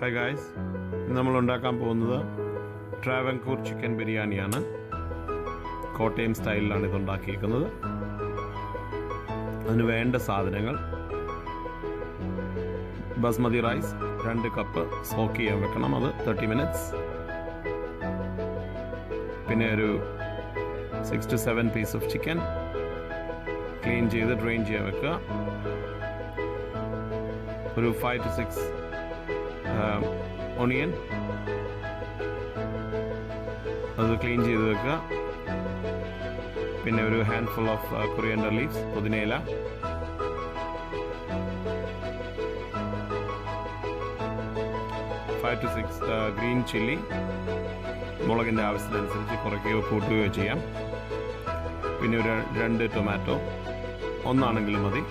Hi guys, നമ്മൾ ഉണ്ടാക്കാൻ പോകുന്നത് ട്രാവൻകൂർ ചിക്കൻ ബിരിയാണിയാണ്. കോട്ടയം സ്റ്റൈലിലാണ് ഇത് ഉണ്ടാക്കിയിരിക്കുന്നത്. അതിന് വേണ്ട സാധനങ്ങൾ: ബസ്മതി റൈസ് 2 കപ്പ് സോക്ക് ചെയ്യാൻ വെക്കണം, അത് 30 മിനിറ്റ്സ്. പിന്നെ ഒരു 6 to 7 piece of chicken clean ചെയ്ത് ഡ്രെയിൻ ചെയ്യാൻ വെക്കുക. ഒരു 5 to 6 ഓണിയൻ, അത് ക്ലീൻ ചെയ്ത് വെക്കുക. പിന്നെ ഒരു ഹാൻഡ്ഫുൾ ഓഫ് കൊറിയാൻഡർ ലീവ്സ്, പുതിനയില. ഫൈവ് ടു 6 ഗ്രീൻ ചില്ലി, മുളകിൻ്റെ ആവശ്യത്തിനനുസരിച്ച് കുറയ്ക്കുകയോ കൂട്ടുകയോ ചെയ്യാം. പിന്നെ ഒരു 2 ടൊമാറ്റോ, ഒന്നാണെങ്കിലും മതി.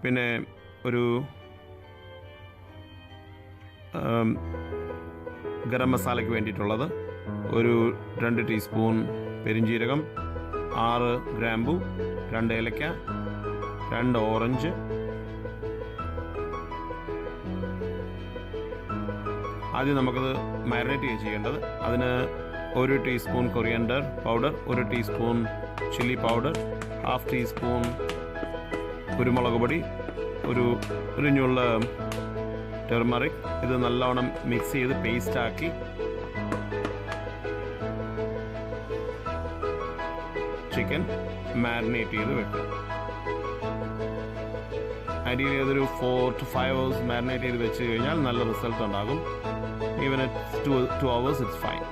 പിന്നെ ഒരു ഗരം മസാലയ്ക്ക് വേണ്ടിയിട്ടുള്ളത് ഒരു 2 ടീസ്പൂൺ പെരിഞ്ജീരകം, 6 ഗ്രാമ്പു, 2 ഏലക്ക, 2 ഓറഞ്ച്, ആദ്യം നമുക്കത് മാരിനേറ്റ് ചെയ്യേണ്ടത്. അതിന് 1 teaspoon coriander powder, 1 teaspoon chilli powder, 1/2 teaspoon കുരുമുളക് പൊടി, ഒരു ഞുള്ള ടെർമറിക്. ഇത് നല്ലവണ്ണം മിക്സ് ചെയ്ത് പേസ്റ്റാക്കി ചിക്കൻ മാരിനേറ്റ് ചെയ്ത് വെക്കുക. ഐഡിയലി അതൊരു 4 to 5 hours മാരിനേറ്റ് ചെയ്ത് വെച്ച് കഴിഞ്ഞാൽ നല്ല റിസൾട്ട് ഉണ്ടാകും. Even at 2 hours it's fine.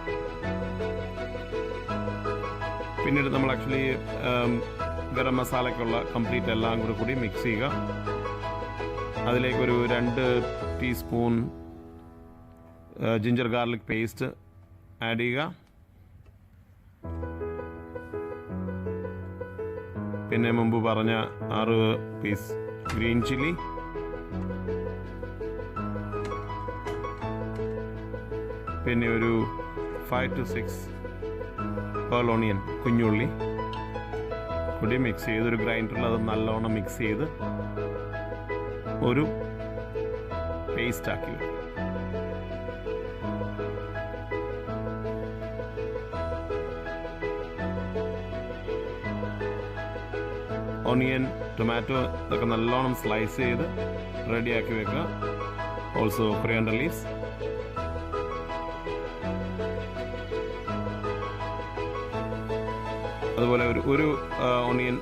പിന്നീട് നമ്മൾ ആക്ച്വലി ഗരം മസാലയ്ക്കുള്ള കംപ്ലീറ്റ് എല്ലാം കൂടി മിക്സ് ചെയ്യുക. അതിലേക്കൊരു 2 teaspoon ginger garlic paste add ചെയ്യുക. പിന്നെ മുമ്പ് പറഞ്ഞ 6 പീസ് ഗ്രീൻ ചില്ലി, പിന്നെ ഒരു 5 to 6 പേൾ ഓണിയൻ, കുഞ്ഞുള്ളി കൂടി മിക്സ് ചെയ്ത് ഒരു ഗ്രൈൻഡറിൽ അത് നല്ലോണം മിക്സ് ചെയ്ത് ഒരു പേസ്റ്റ് ആക്കി വെക്കും. ഓണിയൻ, ടൊമാറ്റോ ഇതൊക്കെ നല്ലോണം സ്ലൈസ് ചെയ്ത് റെഡിയാക്കി വെക്കുക. Also coriander leaves. അതുപോലെ ഒരു ഓണിയൻ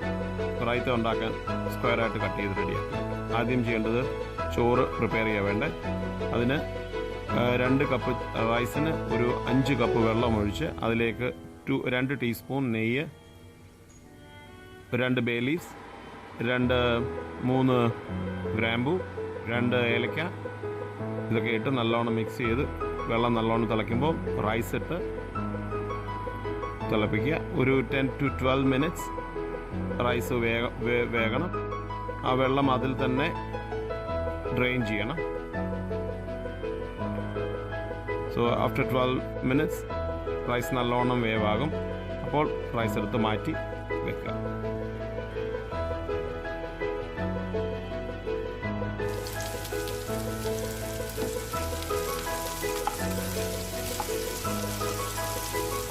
റൈത്ത ഉണ്ടാക്കാൻ സ്ക്വയറായിട്ട് കട്ട് ചെയ്ത് റെഡിയാക്കുക. ആദ്യം ചെയ്യേണ്ടത് ചോറ് പ്രിപ്പയർ ചെയ്യാൻ വേണ്ടേ. അതിന് 2 കപ്പ് റൈസിന് ഒരു 5 കപ്പ് വെള്ളം ഒഴിച്ച് അതിലേക്ക് 2 ടീസ്പൂൺ നെയ്യ്, 2 ബേ ലീവ്സ്, 3 ഗ്രാമ്പു, 2 ഏലക്ക, ഇതൊക്കെ ഇട്ട് നല്ലോണം മിക്സ് ചെയ്ത് വെള്ളം നല്ലോണം തിളയ്ക്കുമ്പോൾ റൈസ് ഇട്ട് തിളപ്പിക്കുക. ഒരു 10 to 12 മിനിറ്റ്സ് റൈസ് വേകണം. ആ വെള്ളം അതിൽ തന്നെ ഡ്രെയിൻ ചെയ്യണം. സോ ആഫ്റ്റർ 12 മിനിറ്റ്സ് റൈസ് നല്ലോണം വേവാകും. അപ്പോൾ റൈസ് എടുത്ത് മാറ്റി വെക്കുക.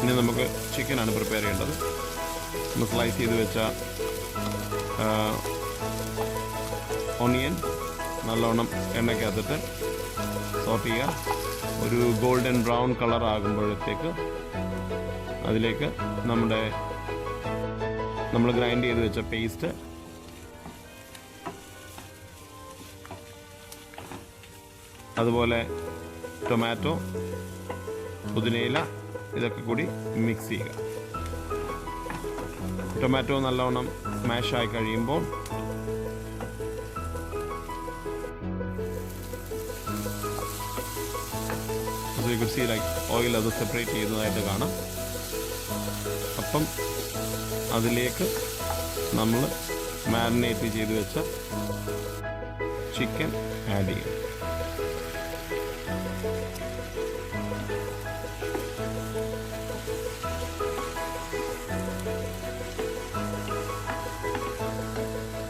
ഇനി നമുക്ക് ചിക്കനാണ് പ്രിപ്പയർ ചെയ്യേണ്ടത്. നമ്മൾ സ്ലൈസ് ചെയ്ത് വെച്ച ഓണിയൻ നല്ലോണം എണ്ണയ്ക്കകത്തിട്ട് സോട്ട് ചെയ്യുക. ഒരു ഗോൾഡൻ ബ്രൗൺ കളർ ആകുമ്പോഴത്തേക്ക് അതിലേക്ക് നമ്മൾ ഗ്രൈൻഡ് ചെയ്ത് വെച്ച പേസ്റ്റ്, അതുപോലെ ടൊമാറ്റോ, പുതിനയില, ഇതൊക്കെ കൂടി മിക്സ് ചെയ്യുക. ടൊമാറ്റോ നല്ലവണ്ണം സ്മാഷായി കഴിയുമ്പോൾ ഓയിൽ അത് സെപ്പറേറ്റ് ചെയ്യുന്നതായിട്ട് കാണാം. അപ്പം അതിലേക്ക് നമ്മൾ മാരിനേറ്റ് ചെയ്ത് വെച്ച ചിക്കൻ ആഡ് ചെയ്യും.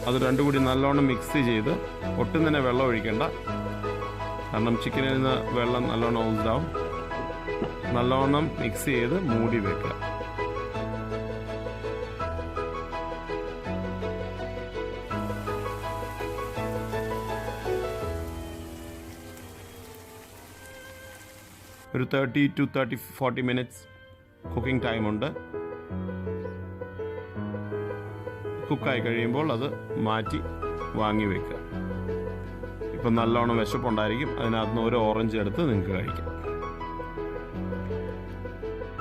അത് രണ്ടും കൂടി നല്ലോണം മിക്സ് ചെയ്ത് ഒട്ടും തന്നെ വെള്ളം ഒഴിക്കേണ്ട, കാരണം ചിക്കനിൽ നിന്ന് വെള്ളം നല്ലോണം ഔസാവും. നല്ലോണം മിക്സ് ചെയ്ത് മൂടി വെക്കുക. ഒരു 30 to 40 മിനിറ്റ്സ് കുക്കിംഗ് ടൈമുണ്ട്. കുക്കായി കഴിയുമ്പോൾ അത് മാറ്റി വാങ്ങി വെക്കുക. ഇപ്പം നല്ലോണം വിശപ്പുണ്ടായിരിക്കും, അതിനകത്ത് നിന്ന് ഒരു ഓറഞ്ച് എടുത്ത് നിങ്ങൾക്ക് കഴിക്കാം.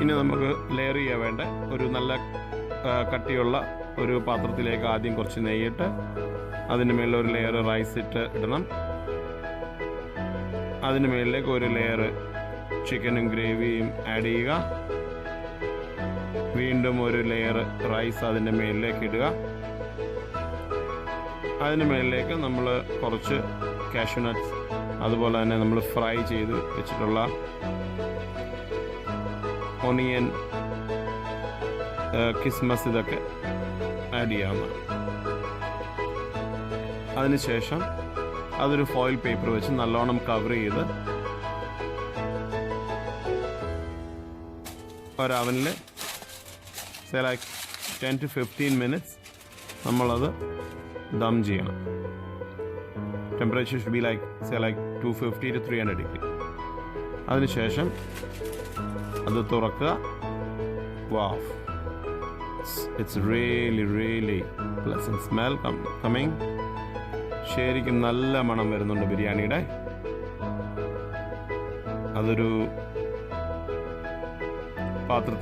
ഇനി നമുക്ക് ലെയർ ചെയ്യാൻ വേണ്ട ഒരു നല്ല കട്ടിയുള്ള ഒരു പാത്രത്തിലേക്ക് ആദ്യം കുറച്ച് നെയ്യിട്ട് അതിന് മേളിൽ ഒരു ലെയർ റൈസ് ഇടണം. അതിന് മേളിലേക്ക് ഒരു ലെയർ ചിക്കനും ഗ്രേവിയും ആഡ് ചെയ്യുക. വീണ്ടും ഒരു ലെയർ റൈസ് അതിൻ്റെ മേളിലേക്ക് ഇടുക. അതിന് മേളിലേക്ക് നമ്മൾ കുറച്ച് കാഷ്യൂ നട്ട്സ്, അതുപോലെ തന്നെ നമ്മൾ ഫ്രൈ ചെയ്ത് വെച്ചിട്ടുള്ള ഓണിയൻ, കിസ്മസ്, ഇതൊക്കെ ആഡ് ചെയ്യാവുന്നതാണ്. അതിനുശേഷം അതൊരു ഫോയിൽ പേപ്പർ വെച്ച് നല്ലോണം കവർ ചെയ്ത് ഒരവനിൽ ലൈക്ക് 10 to 15 മിനിറ്റ്സ് നമ്മളത് ദം ചെയ്യണം. Temperature should be like 250 to 300 degree. അതിനുശേഷം അത് തുറക്കുക. Wow, it's really pleasant smell coming. ശരിക്കും നല്ല മണം വരുന്നുണ്ട് ബിരിയാണിയുടെ. അതൊരു പാത്രത്തിൽ